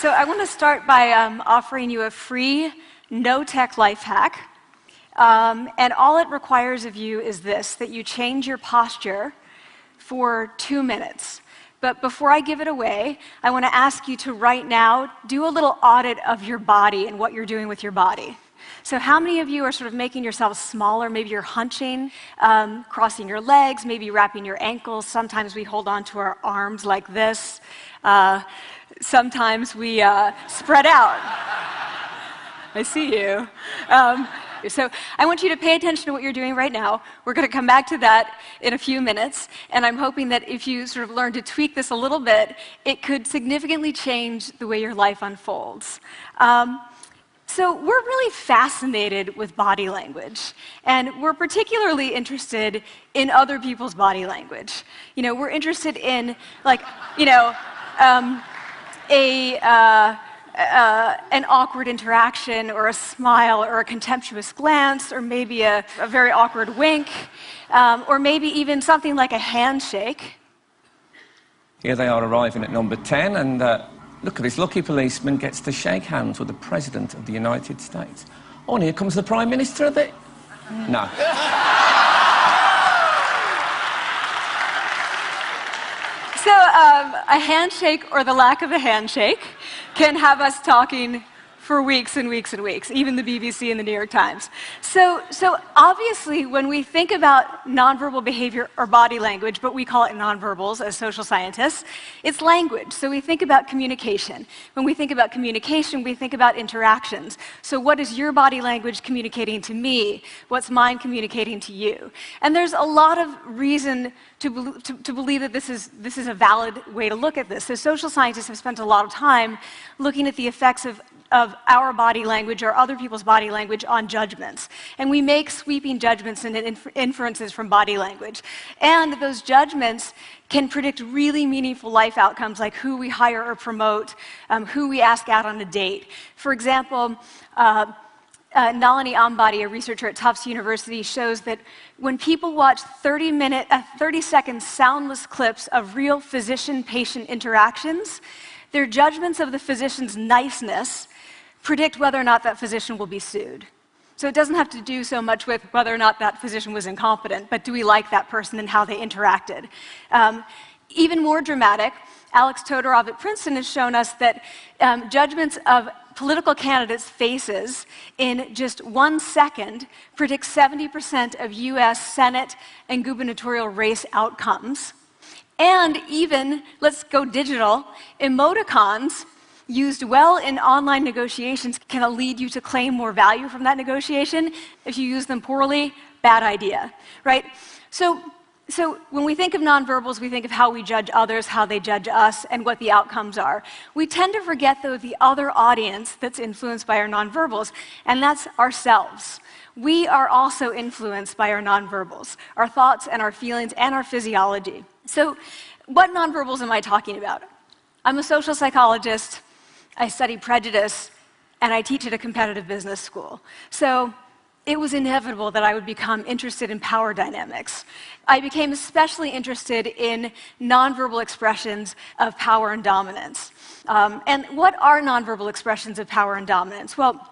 So I want to start by offering you a free, no-tech life hack. And all it requires of you is this, that you change your posture for 2 minutes. But before I give it away, I want to ask you to right now do a little audit of your body and what you're doing with your body. So how many of you are sort of making yourselves smaller? Maybe you're hunching, crossing your legs, maybe wrapping your ankles. Sometimes we hold on to our arms like this. Sometimes we spread out. I see you. So I want you to pay attention to what you're doing right now. We're going to come back to that in a few minutes, and I'm hoping that if you sort of learn to tweak this a little bit, it could significantly change the way your life unfolds. So we're really fascinated with body language, and we're particularly interested in other people's body language. You know, we're interested in, like, you know, an awkward interaction, or a smile, or a contemptuous glance, or maybe a very awkward wink, or maybe even something like a handshake. Here they are arriving at number 10, and look at this lucky policeman gets to shake hands with the President of the United States. Oh, and here comes the Prime Minister of it. No. So a handshake, or the lack of a handshake, can have us talking for weeks and weeks and weeks, even the BBC and the New York Times. So obviously, when we think about nonverbal behavior or body language, but we call it nonverbals as social scientists, it's language. So we think about communication. When we think about communication, we think about interactions. So what is your body language communicating to me? What's mine communicating to you? And there's a lot of reason to believe that this is a valid way to look at this. So social scientists have spent a lot of time looking at the effects of our body language or other people's body language on judgments. And we make sweeping judgments and inferences from body language. And those judgments can predict really meaningful life outcomes, like who we hire or promote, who we ask out on a date. For example, Nalini Ambady, a researcher at Tufts University, shows that when people watch 30-second soundless clips of real physician-patient interactions, their judgments of the physician's niceness predict whether or not that physician will be sued. So it doesn't have to do so much with whether or not that physician was incompetent, but do we like that person and how they interacted? Even more dramatic, Alex Todorov at Princeton has shown us that judgments of political candidates' faces in just 1 second predict 70% of US Senate and gubernatorial race outcomes. And even, let's go digital, emoticons used well in online negotiations can lead you to claim more value from that negotiation. If you use them poorly, bad idea, right? So when we think of nonverbals, we think of how we judge others, how they judge us, and what the outcomes are. We tend to forget, though, the other audience that's influenced by our nonverbals, and that's ourselves. We are also influenced by our nonverbals, our thoughts and our feelings and our physiology. So what nonverbals am I talking about? I'm a social psychologist, I study prejudice, and I teach at a competitive business school. So it was inevitable that I would become interested in power dynamics. I became especially interested in nonverbal expressions of power and dominance. And what are nonverbal expressions of power and dominance? Well,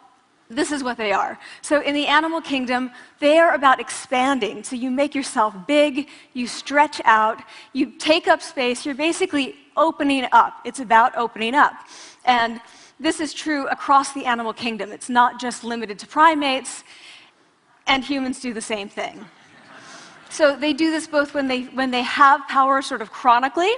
this is what they are. So in the animal kingdom, they are about expanding. So you make yourself big, you stretch out, you take up space, you're basically opening up. It's about opening up. And this is true across the animal kingdom. It's not just limited to primates, and humans do the same thing. So they do this both when they have power sort of chronically,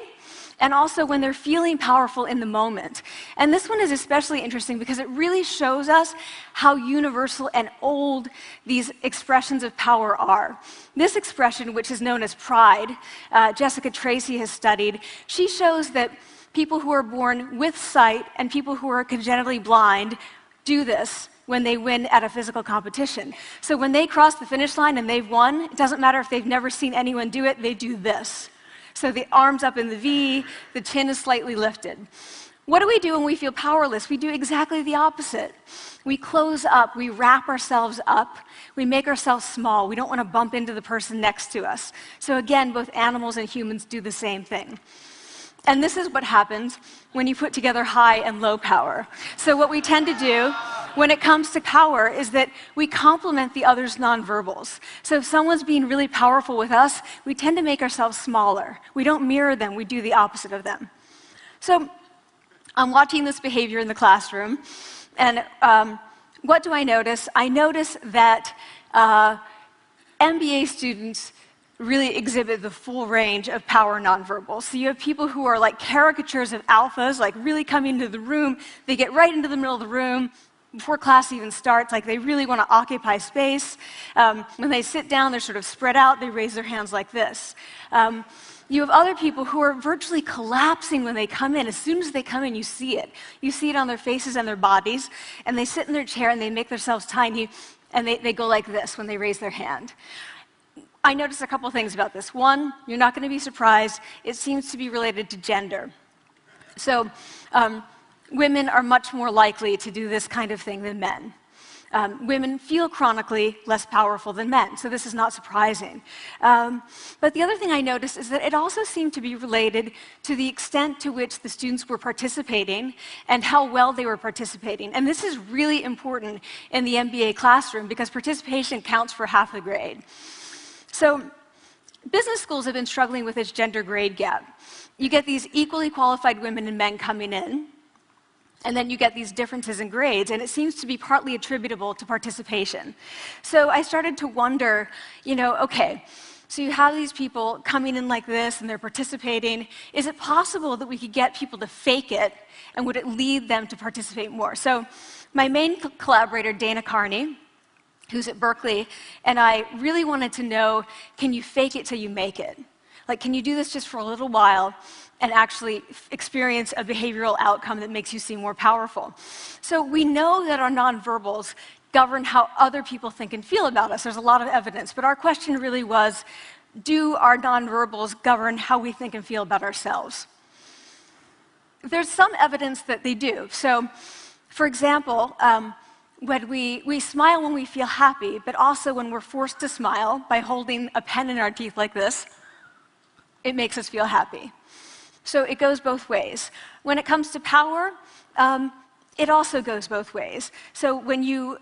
and also when they're feeling powerful in the moment. And this one is especially interesting because it really shows us how universal and old these expressions of power are. This expression, which is known as pride, Jessica Tracy has studied, she shows that people who are born with sight and people who are congenitally blind do this when they win at a physical competition. So when they cross the finish line and they've won, it doesn't matter if they've never seen anyone do it, they do this. So the arms up in the V, the chin is slightly lifted. What do we do when we feel powerless? We do exactly the opposite. We close up, we wrap ourselves up, we make ourselves small. We don't want to bump into the person next to us. So again, both animals and humans do the same thing. And this is what happens when you put together high and low power. So what we tend to do when it comes to power is that we complement the other's nonverbals. So if someone's being really powerful with us, we tend to make ourselves smaller. We don't mirror them, we do the opposite of them. So I'm watching this behavior in the classroom, and what do I notice? I notice that MBA students really exhibit the full range of power nonverbals. So you have people who are like caricatures of alphas, like really coming into the room. They get right into the middle of the room before class even starts, like they really want to occupy space. When they sit down, they're sort of spread out. They raise their hands like this. You have other people who are virtually collapsing when they come in. As soon as they come in, you see it. You see it on their faces and their bodies, and they sit in their chair and they make themselves tiny, and they go like this when they raise their hand. I noticed a couple things about this. One, you're not going to be surprised, it seems to be related to gender. So women are much more likely to do this kind of thing than men. Women feel chronically less powerful than men, so this is not surprising. But the other thing I noticed is that it also seemed to be related to the extent to which the students were participating and how well they were participating. And this is really important in the MBA classroom because participation counts for half the grade. So business schools have been struggling with this gender grade gap. You get these equally qualified women and men coming in, and then you get these differences in grades, and it seems to be partly attributable to participation. So I started to wonder, okay, so you have these people coming in like this, and they're participating. Is it possible that we could get people to fake it, and would it lead them to participate more? So my main collaborator, Dana Carney, who's at Berkeley, and I really wanted to know, can you fake it till you make it? Like, can you do this just for a little while and actually experience a behavioral outcome that makes you seem more powerful? So we know that our nonverbals govern how other people think and feel about us. There's a lot of evidence, but our question really was, do our nonverbals govern how we think and feel about ourselves? There's some evidence that they do. So, for example, when we smile when we feel happy, but also when we're forced to smile by holding a pen in our teeth like this, it makes us feel happy. So it goes both ways. When it comes to power, it also goes both ways. So when you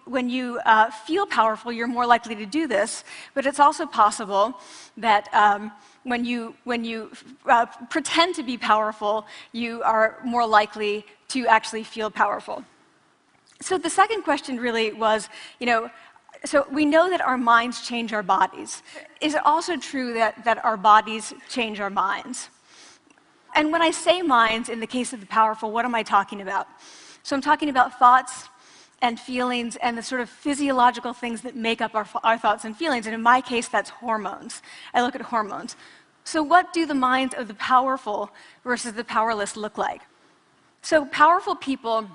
feel powerful, you're more likely to do this, but it's also possible that when you pretend to be powerful, you are more likely to actually feel powerful. So the second question really was, so we know that our minds change our bodies. Is it also true that our bodies change our minds? And when I say minds, in the case of the powerful, what am I talking about? So I'm talking about thoughts and feelings and the sort of physiological things that make up our thoughts and feelings. And in my case, that's hormones. I look at hormones. So what do the minds of the powerful versus the powerless look like? So powerful people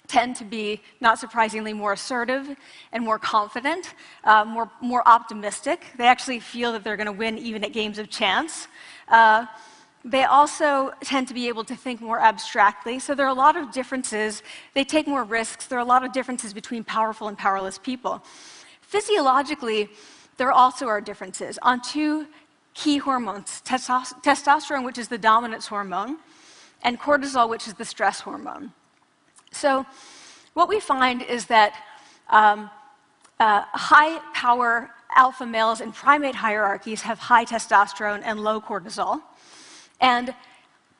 tend to be, not surprisingly, more assertive and more confident, more optimistic. They actually feel that they're going to win even at games of chance. They also tend to be able to think more abstractly. So there are a lot of differences. They take more risks. There are a lot of differences between powerful and powerless people. Physiologically, there also are differences on two key hormones, testosterone, which is the dominance hormone, and cortisol, which is the stress hormone. So what we find is that high-power alpha males in primate hierarchies have high testosterone and low cortisol, and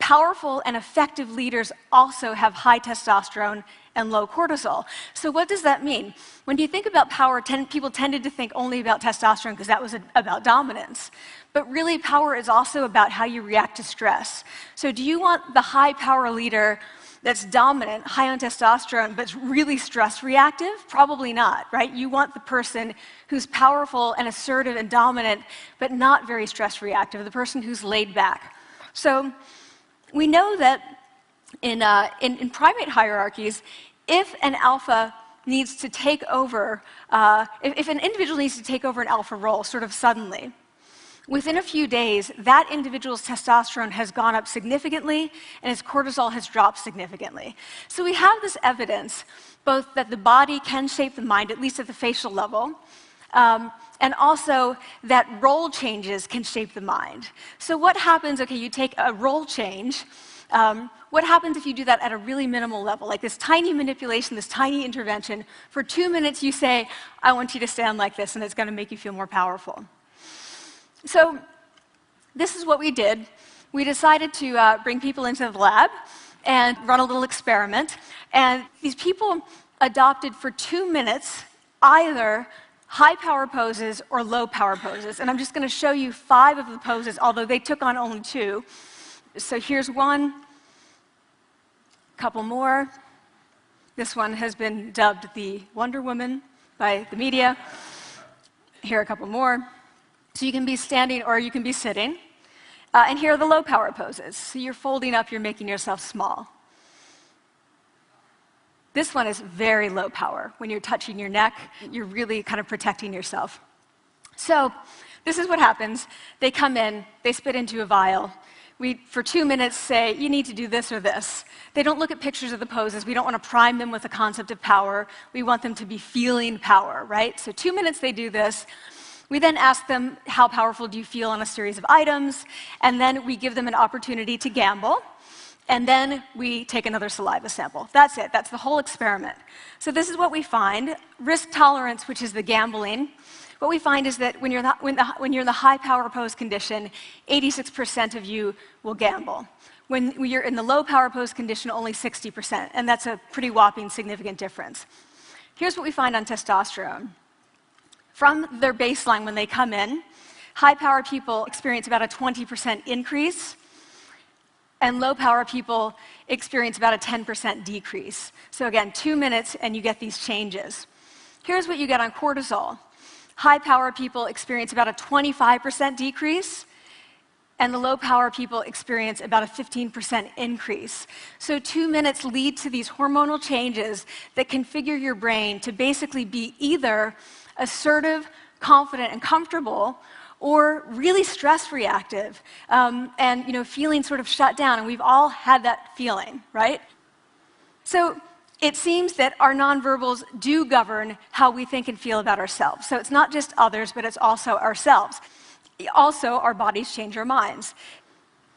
powerful and effective leaders also have high testosterone and low cortisol. So what does that mean? When you think about power, people tended to think only about testosterone because that was about dominance. But really, power is also about how you react to stress. So do you want the high-power leader that's dominant, high on testosterone, but really stress reactive? Probably not, right? You want the person who's powerful and assertive and dominant, but not very stress reactive, the person who's laid back. So we know that in primate hierarchies, if an alpha needs to take over, if an individual needs to take over an alpha role sort of suddenly, within a few days, that individual's testosterone has gone up significantly and his cortisol has dropped significantly. So we have this evidence, both that the body can shape the mind, at least at the facial level, and also that role changes can shape the mind. So what happens, okay, you take a role change, what happens if you do that at a really minimal level, like this tiny manipulation, this tiny intervention? For 2 minutes you say, I want you to stand like this, and it's going to make you feel more powerful. So this is what we did. We decided to bring people into the lab and run a little experiment. And these people adopted for 2 minutes either high power poses or low power poses. And I'm just going to show you 5 of the poses, although they took on only 2. So here's one, a couple more. This one has been dubbed the Wonder Woman by the media. Here are a couple more. So you can be standing or you can be sitting. And here are the low power poses. So you're folding up, you're making yourself small. This one is very low power. When you're touching your neck, you're really kind of protecting yourself. So this is what happens. They come in, they spit into a vial. We, for 2 minutes, say, you need to do this or this. They don't look at pictures of the poses. We don't want to prime them with the concept of power. We want them to be feeling power, right? So 2 minutes they do this. We then ask them, how powerful do you feel on a series of items? And then we give them an opportunity to gamble. And then we take another saliva sample. That's it. That's the whole experiment. So this is what we find. Risk tolerance, which is the gambling. What we find is that when you're in the high power pose condition, 86% of you will gamble. When you're in the low power pose condition, only 60%. And that's a pretty whopping significant difference. Here's what we find on testosterone. From their baseline when they come in, high power people experience about a 20% increase, and low power people experience about a 10% decrease. So again, 2 minutes and you get these changes. Here's what you get on cortisol. High power people experience about a 25% decrease, and the low power people experience about a 15% increase. So 2 minutes lead to these hormonal changes that configure your brain to basically be either assertive, confident, and comfortable, or really stress reactive, and feeling sort of shut down. And we've all had that feeling, right? So it seems that our nonverbals do govern how we think and feel about ourselves. So it's not just others, but it's also ourselves. Also, our bodies change our minds.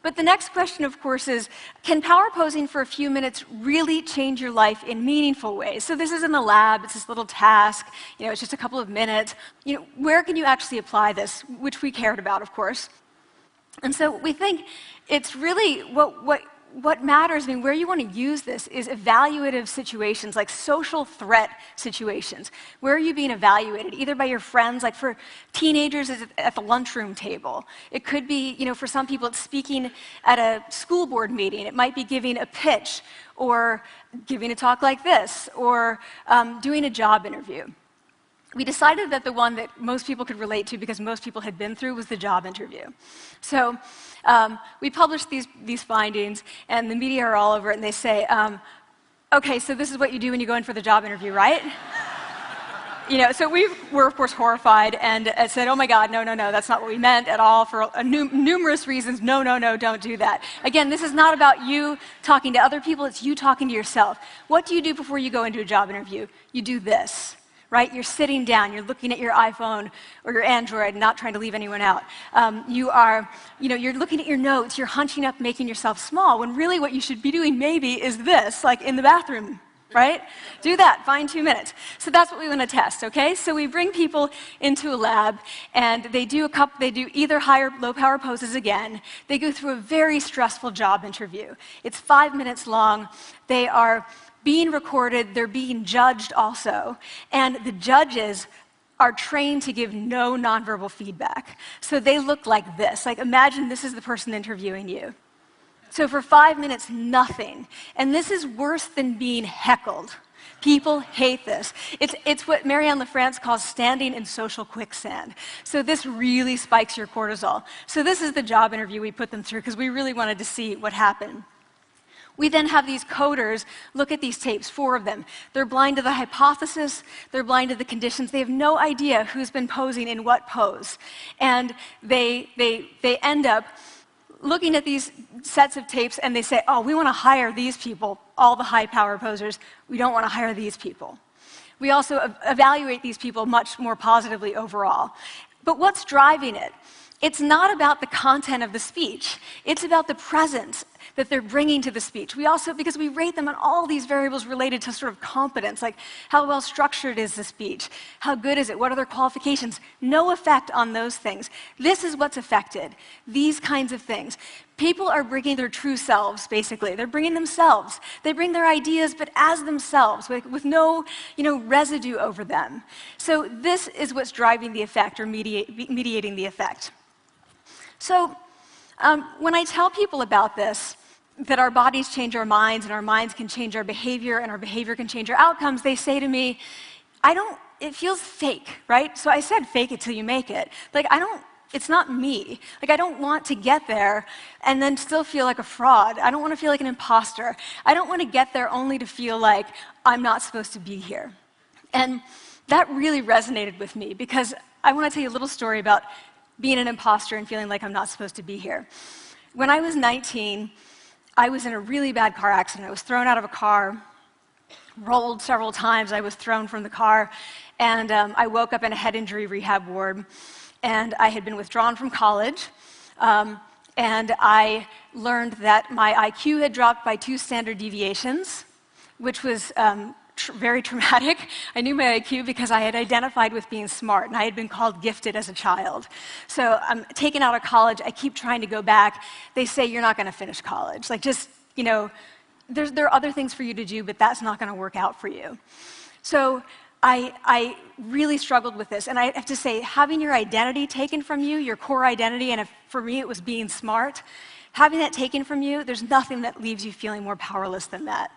But the next question, of course, is, can power posing for a few minutes really change your life in meaningful ways? So this is in the lab, it's this little task, it's just a couple of minutes. Where can you actually apply this, which we cared about, of course. And so we think it's really what matters, where you want to use this is evaluative situations, like social threat situations. Where are you being evaluated? Either by your friends, like for teenagers, it's at the lunchroom table. It could be, for some people, it's speaking at a school board meeting. It might be giving a pitch, or giving a talk like this, or doing a job interview. We decided that the one that most people could relate to, because most people had been through, was the job interview. So we published these findings, and the media are all over it, and they say, okay, so this is what you do when you go in for the job interview, right? So we were, of course, horrified and said, oh my God, no, that's not what we meant at all, for numerous reasons. No, don't do that. Again, this is not about you talking to other people, it's you talking to yourself. What do you do before you go into a job interview? You do this. Right? You're sitting down, you're looking at your iPhone or your Android, not trying to leave anyone out. You're looking at your notes, you're hunching up, making yourself small, when really what you should be doing maybe is this, like in the bathroom, right? Do that, find 2 minutes. So that's what we want to test, okay? So we bring people into a lab, and they do either high or low power poses again. They go through a very stressful job interview. It's 5 minutes long. They are being recorded, they're being judged also, and the judges are trained to give no nonverbal feedback. So they look like this. Like, imagine this is the person interviewing you. So for 5 minutes, nothing. And this is worse than being heckled. People hate this. It's what Marianne LaFrance calls standing in social quicksand. So this really spikes your cortisol. So this is the job interview we put them through, because we really wanted to see what happened. We then have these coders look at these tapes, 4 of them. They're blind to the hypothesis, they're blind to the conditions. They have no idea who's been posing in what pose. And they end up looking at these sets of tapes, and they say, oh, we want to hire these people, all the high power posers. We don't want to hire these people. We also evaluate these people much more positively overall. But what's driving it? It's not about the content of the speech. It's about the presence that they're bringing to the speech. We also, because we rate them on all these variables related to sort of competence, like how well structured is the speech? How good is it? What are their qualifications? No effect on those things. This is what's affected, these kinds of things. People are bringing their true selves, basically. They're bringing themselves. They bring their ideas, but as themselves, with no residue over them. So this is what's driving the effect or mediating the effect. So when I tell people about this, that our bodies change our minds and our minds can change our behavior and our behavior can change our outcomes, they say to me, it feels fake, right? So I said, fake it till you make it. Like, it's not me. Like, I don't want to get there and then still feel like a fraud. I don't want to feel like an imposter. I don't want to get there only to feel like I'm not supposed to be here. And that really resonated with me because I want to tell you a little story about being an imposter and feeling like I'm not supposed to be here. When I was 19, I was in a really bad car accident. I was thrown out of a car, rolled several times. I was thrown from the car, and I woke up in a head injury rehab ward. And I had been withdrawn from college, and I learned that my IQ had dropped by 2 standard deviations, which was very traumatic. I knew my IQ because I had identified with being smart, and I had been called gifted as a child. So I'm taken out of college. I keep trying to go back. They say, you're not going to finish college. Like, just, there are other things for you to do, but that's not going to work out for you. So I really struggled with this. And I have to say, having your identity taken from you, your core identity, and for me it was being smart, having that taken from you, there's nothing that leaves you feeling more powerless than that.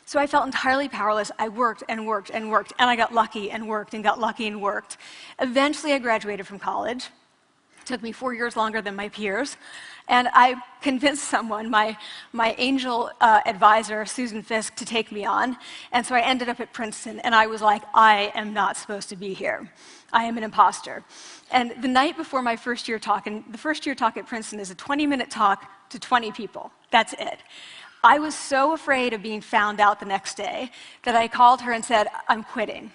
So I felt entirely powerless. I worked and worked and worked, and I got lucky and worked and got lucky and worked. Eventually, I graduated from college. It took me 4 years longer than my peers. And I convinced someone, my angel advisor, Susan Fisk, to take me on. And so I ended up at Princeton, and I was like, I am not supposed to be here. I am an imposter. And the night before my first year talk, and the first year talk at Princeton is a 20-minute talk to 20 people. That's it. I was so afraid of being found out the next day that I called her and said, I'm quitting.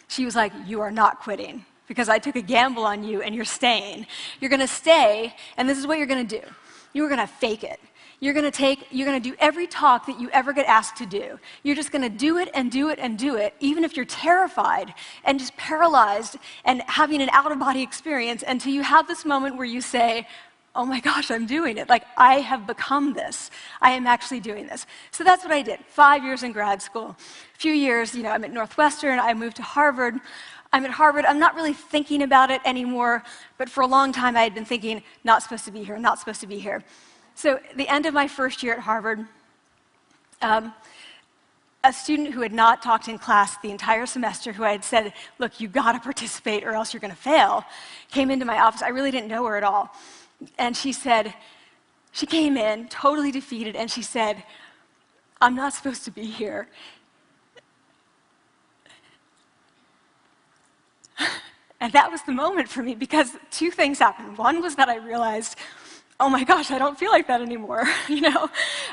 She was like, you are not quitting, because I took a gamble on you and you're staying. You're going to stay, and this is what you're going to do. You're going to fake it. You're going to do every talk that you ever get asked to do. You're just going to do it and do it and do it, even if you're terrified and just paralyzed and having an out-of-body experience, until you have this moment where you say, oh my gosh, I'm doing it. Like, I have become this. I am actually doing this. So that's what I did. 5 years in grad school. A few years, I'm at Northwestern. I moved to Harvard. I'm at Harvard. I'm not really thinking about it anymore, but for a long time I had been thinking, not supposed to be here, not supposed to be here. So at the end of my first year at Harvard, a student who had not talked in class the entire semester, who I had said, look, you got to participate or else you're going to fail, came into my office. I really didn't know her at all. And she came in totally defeated, and she said, I'm not supposed to be here. And that was the moment for me, because 2 things happened. One was that I realized, oh my gosh, I don't feel like that anymore.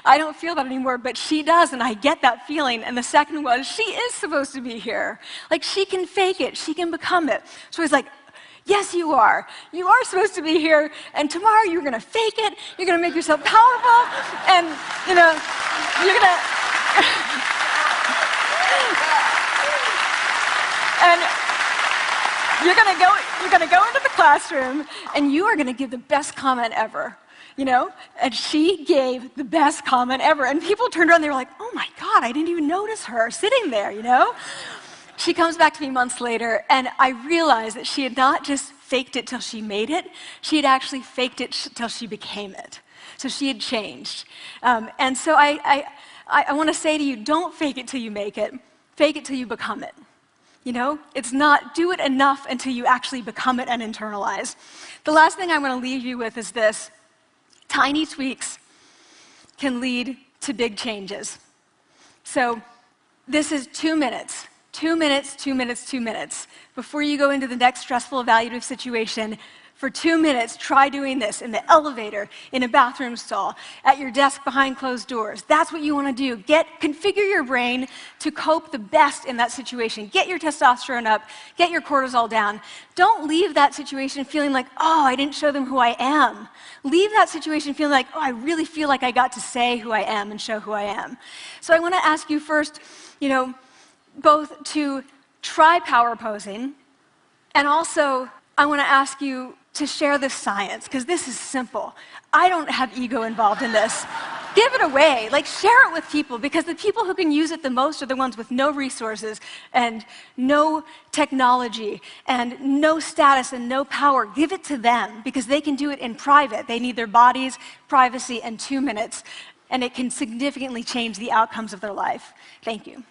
I don't feel that anymore, but she does, and I get that feeling. And the second was, she is supposed to be here. Like, she can fake it, she can become it. So I was like, yes, you are. You are supposed to be here, and tomorrow you're going to fake it, you're going to make yourself powerful, and, you're going to... and you're going to go into the classroom, and you are going to give the best comment ever, And she gave the best comment ever. And people turned around, they were like, oh my God, I didn't even notice her sitting there, She comes back to me months later, and I realized that she had not just faked it till she made it, she had actually faked it till she became it. So she had changed. And so I want to say to you, don't fake it till you make it. Fake it till you become it. It's not do it enough until you actually become it and internalize. The last thing I want to leave you with is this. Tiny tweaks can lead to big changes. So this is 2 minutes. 2 minutes, 2 minutes, 2 minutes. Before you go into the next stressful evaluative situation, For 2 minutes, try doing this in the elevator, in a bathroom stall, at your desk behind closed doors. That's what you want to do. Configure your brain to cope the best in that situation. Get your testosterone up, get your cortisol down. Don't leave that situation feeling like, oh, I didn't show them who I am. Leave that situation feeling like, oh, I really feel like I got to say who I am and show who I am. So I want to ask you first, both to try power posing, and also I want to ask you to share this science, because this is simple. I don't have ego involved in this. Give it away. Share it with people, because the people who can use it the most are the ones with no resources and no technology and no status and no power. Give it to them, because they can do it in private. They need their bodies, privacy, and 2 minutes, and it can significantly change the outcomes of their life. Thank you.